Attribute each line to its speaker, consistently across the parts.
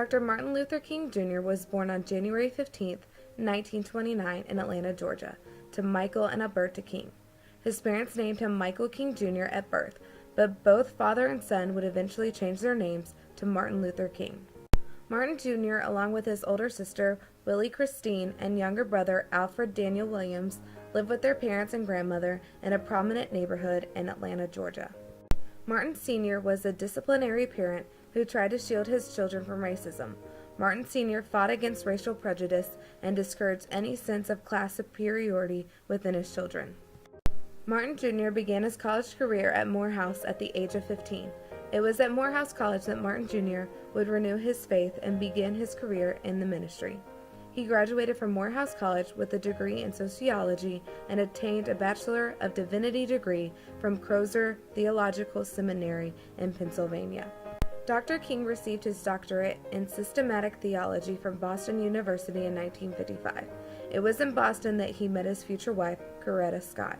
Speaker 1: Dr. Martin Luther King Jr. was born on January 15, 1929 in Atlanta, Georgia, to Michael and Alberta King. His parents named him Michael King Jr. at birth, but both father and son would eventually change their names to Martin Luther King. Martin Jr., along with his older sister, Willie Christine, and younger brother, Alfred Daniel Williams, lived with their parents and grandmother in a prominent neighborhood in Atlanta, Georgia. Martin Sr. was a disciplinary parent who tried to shield his children from racism. Martin Sr. fought against racial prejudice and discouraged any sense of class superiority within his children. Martin Jr. began his college career at Morehouse at the age of 15. It was at Morehouse College that Martin Jr. would renew his faith and begin his career in the ministry. He graduated from Morehouse College with a degree in sociology and obtained a Bachelor of Divinity degree from Crozer Theological Seminary in Pennsylvania. Dr. King received his doctorate in systematic theology from Boston University in 1955. It was in Boston that he met his future wife, Coretta Scott.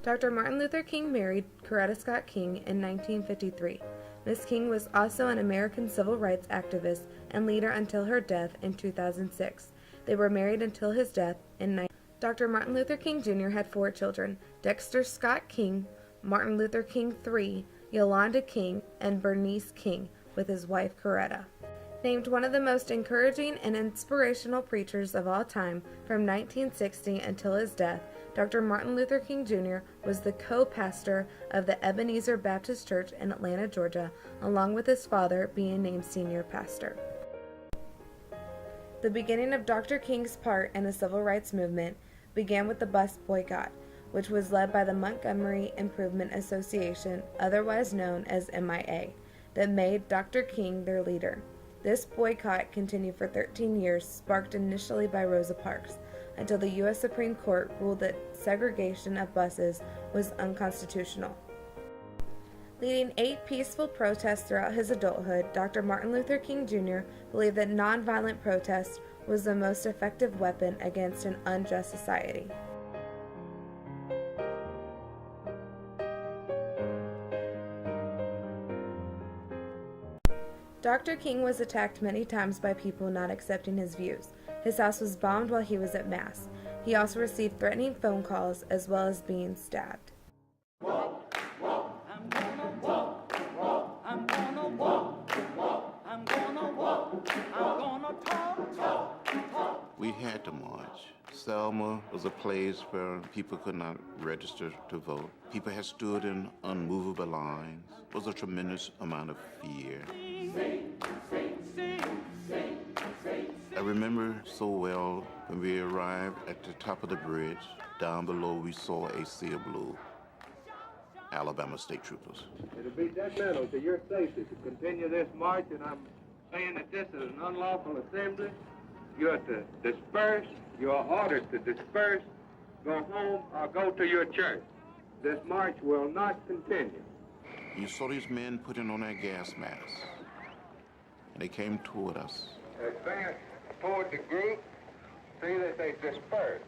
Speaker 1: Dr. Martin Luther King married Coretta Scott King in 1953. Ms. King was also an American civil rights activist and leader until her death in 2006. They were married until his death in Dr. Martin Luther King Jr. had 4 children: Dexter Scott King, Martin Luther King III, Yolanda King, and Bernice King, with his wife Coretta. Named one of the most encouraging and inspirational preachers of all time from 1960 until his death, Dr. Martin Luther King Jr. was the co-pastor of the Ebenezer Baptist Church in Atlanta, Georgia, along with his father being named senior pastor. The beginning of Dr. King's part in the civil rights movement began with the bus boycott, which was led by the Montgomery Improvement Association, otherwise known as MIA, that made Dr. King their leader. This boycott continued for 13 years, sparked initially by Rosa Parks, until the U.S. Supreme Court ruled that segregation of buses was unconstitutional. Leading 8 peaceful protests throughout his adulthood, Dr. Martin Luther King Jr. believed that nonviolent protest was the most effective weapon against an unjust society. Dr. King was attacked many times by people not accepting his views. His house was bombed while he was at Mass. He also received threatening phone calls as well as being stabbed.
Speaker 2: Walk, walk, I'm gonna walk, walk, I'm gonna walk, walk, I'm gonna walk, I'm gonna talk.
Speaker 3: We had to march. Selma was a place where people could not register to vote. People had stood in unmovable lines. There was a tremendous amount of fear. I remember so well when we arrived at the top of the bridge. Down below we saw a sea of blue. Alabama state troopers.
Speaker 4: It'll be detrimental to your safety to continue this march, and I'm saying that this is an unlawful assembly. You are to disperse. You are ordered to disperse, go home, or go to your church. This march will not continue.
Speaker 3: You saw these men putting on their gas masks, and they came toward us.
Speaker 4: Advance toward the group. See that they disperse.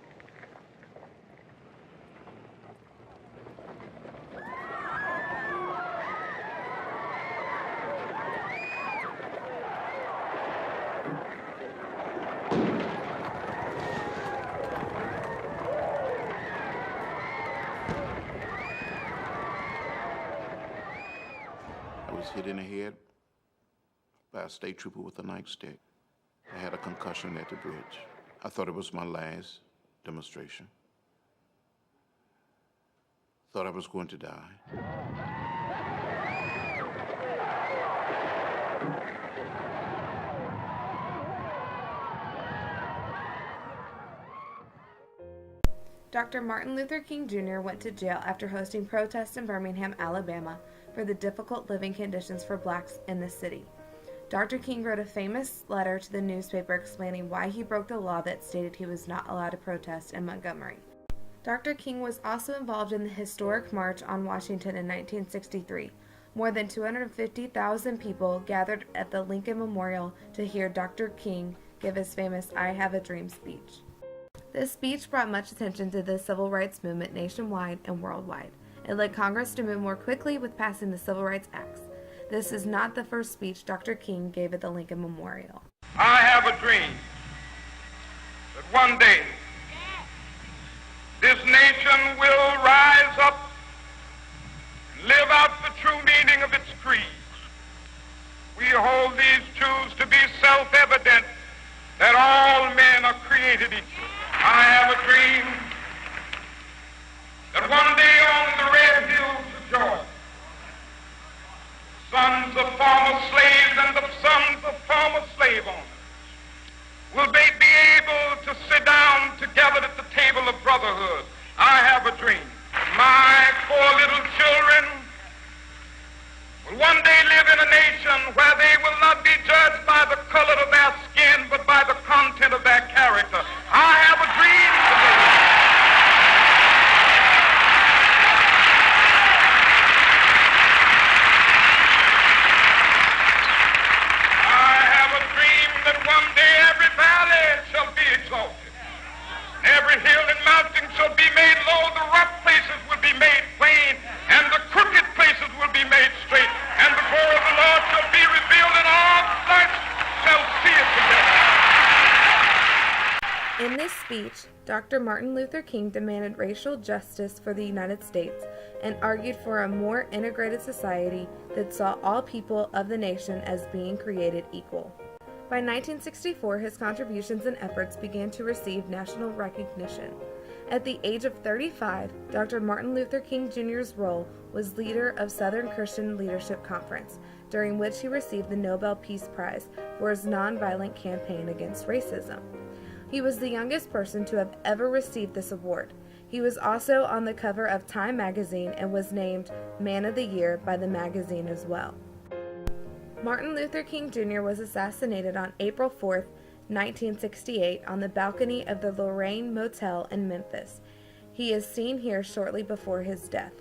Speaker 3: I was hit in the head by a state trooper with a nightstick. I had a concussion at the bridge. I thought it was my last demonstration. Thought I was going to die.
Speaker 1: Dr. Martin Luther King Jr. went to jail after hosting protests in Birmingham, Alabama, for the difficult living conditions for blacks in the city. Dr. King wrote a famous letter to the newspaper explaining why he broke the law that stated he was not allowed to protest in Montgomery. Dr. King was also involved in the historic March on Washington in 1963. More than 250,000 people gathered at the Lincoln Memorial to hear Dr. King give his famous "I Have a Dream" speech. This speech brought much attention to the civil rights movement nationwide and worldwide. It led Congress to move more quickly with passing the Civil Rights Acts. This is not the first speech Dr. King gave at the Lincoln Memorial.
Speaker 5: a dream that one day this nation will rise up and live out the true meaning of its creed. We hold these truths to be self-evident, that all men are created equal. I have a dream that one day on the red hills of Georgia, sons of former slaves and the sons of former slave owners will be able to sit down together at the table of brotherhood. I have a dream. My 4 little children will one day live in a nation where they will not be judged by the color of their skin, but by the content of their character. I have a dream today. That one day every valley shall be exalted, every hill and mountain shall be made low, the rough places will be made plain, and the crooked places will be made straight, and the glory of the Lord shall be revealed, and all flesh shall see it together.
Speaker 1: In this speech, Dr. Martin Luther King demanded racial justice for the United States and argued for a more integrated society that saw all people of the nation as being created equal. By 1964, his contributions and efforts began to receive national recognition. At the age of 35, Dr. Martin Luther King Jr.'s role was leader of Southern Christian Leadership Conference, during which he received the Nobel Peace Prize for his nonviolent campaign against racism. He was the youngest person to have ever received this award. He was also on the cover of Time magazine and was named Man of the Year by the magazine as well. Martin Luther King Jr. was assassinated on April 4, 1968, on the balcony of the Lorraine Motel in Memphis. He is seen here shortly before his death.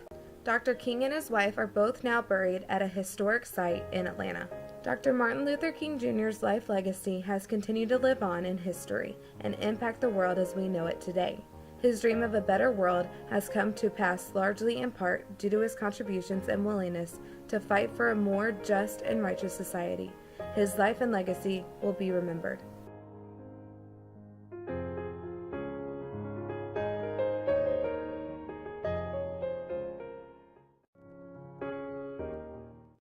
Speaker 1: Dr. King and his wife are both now buried at a historic site in Atlanta. Dr. Martin Luther King Jr.'s life legacy has continued to live on in history and impact the world as we know it today. His dream of a better world has come to pass largely in part due to his contributions and willingness to fight for a more just and righteous society. His life and legacy will be remembered.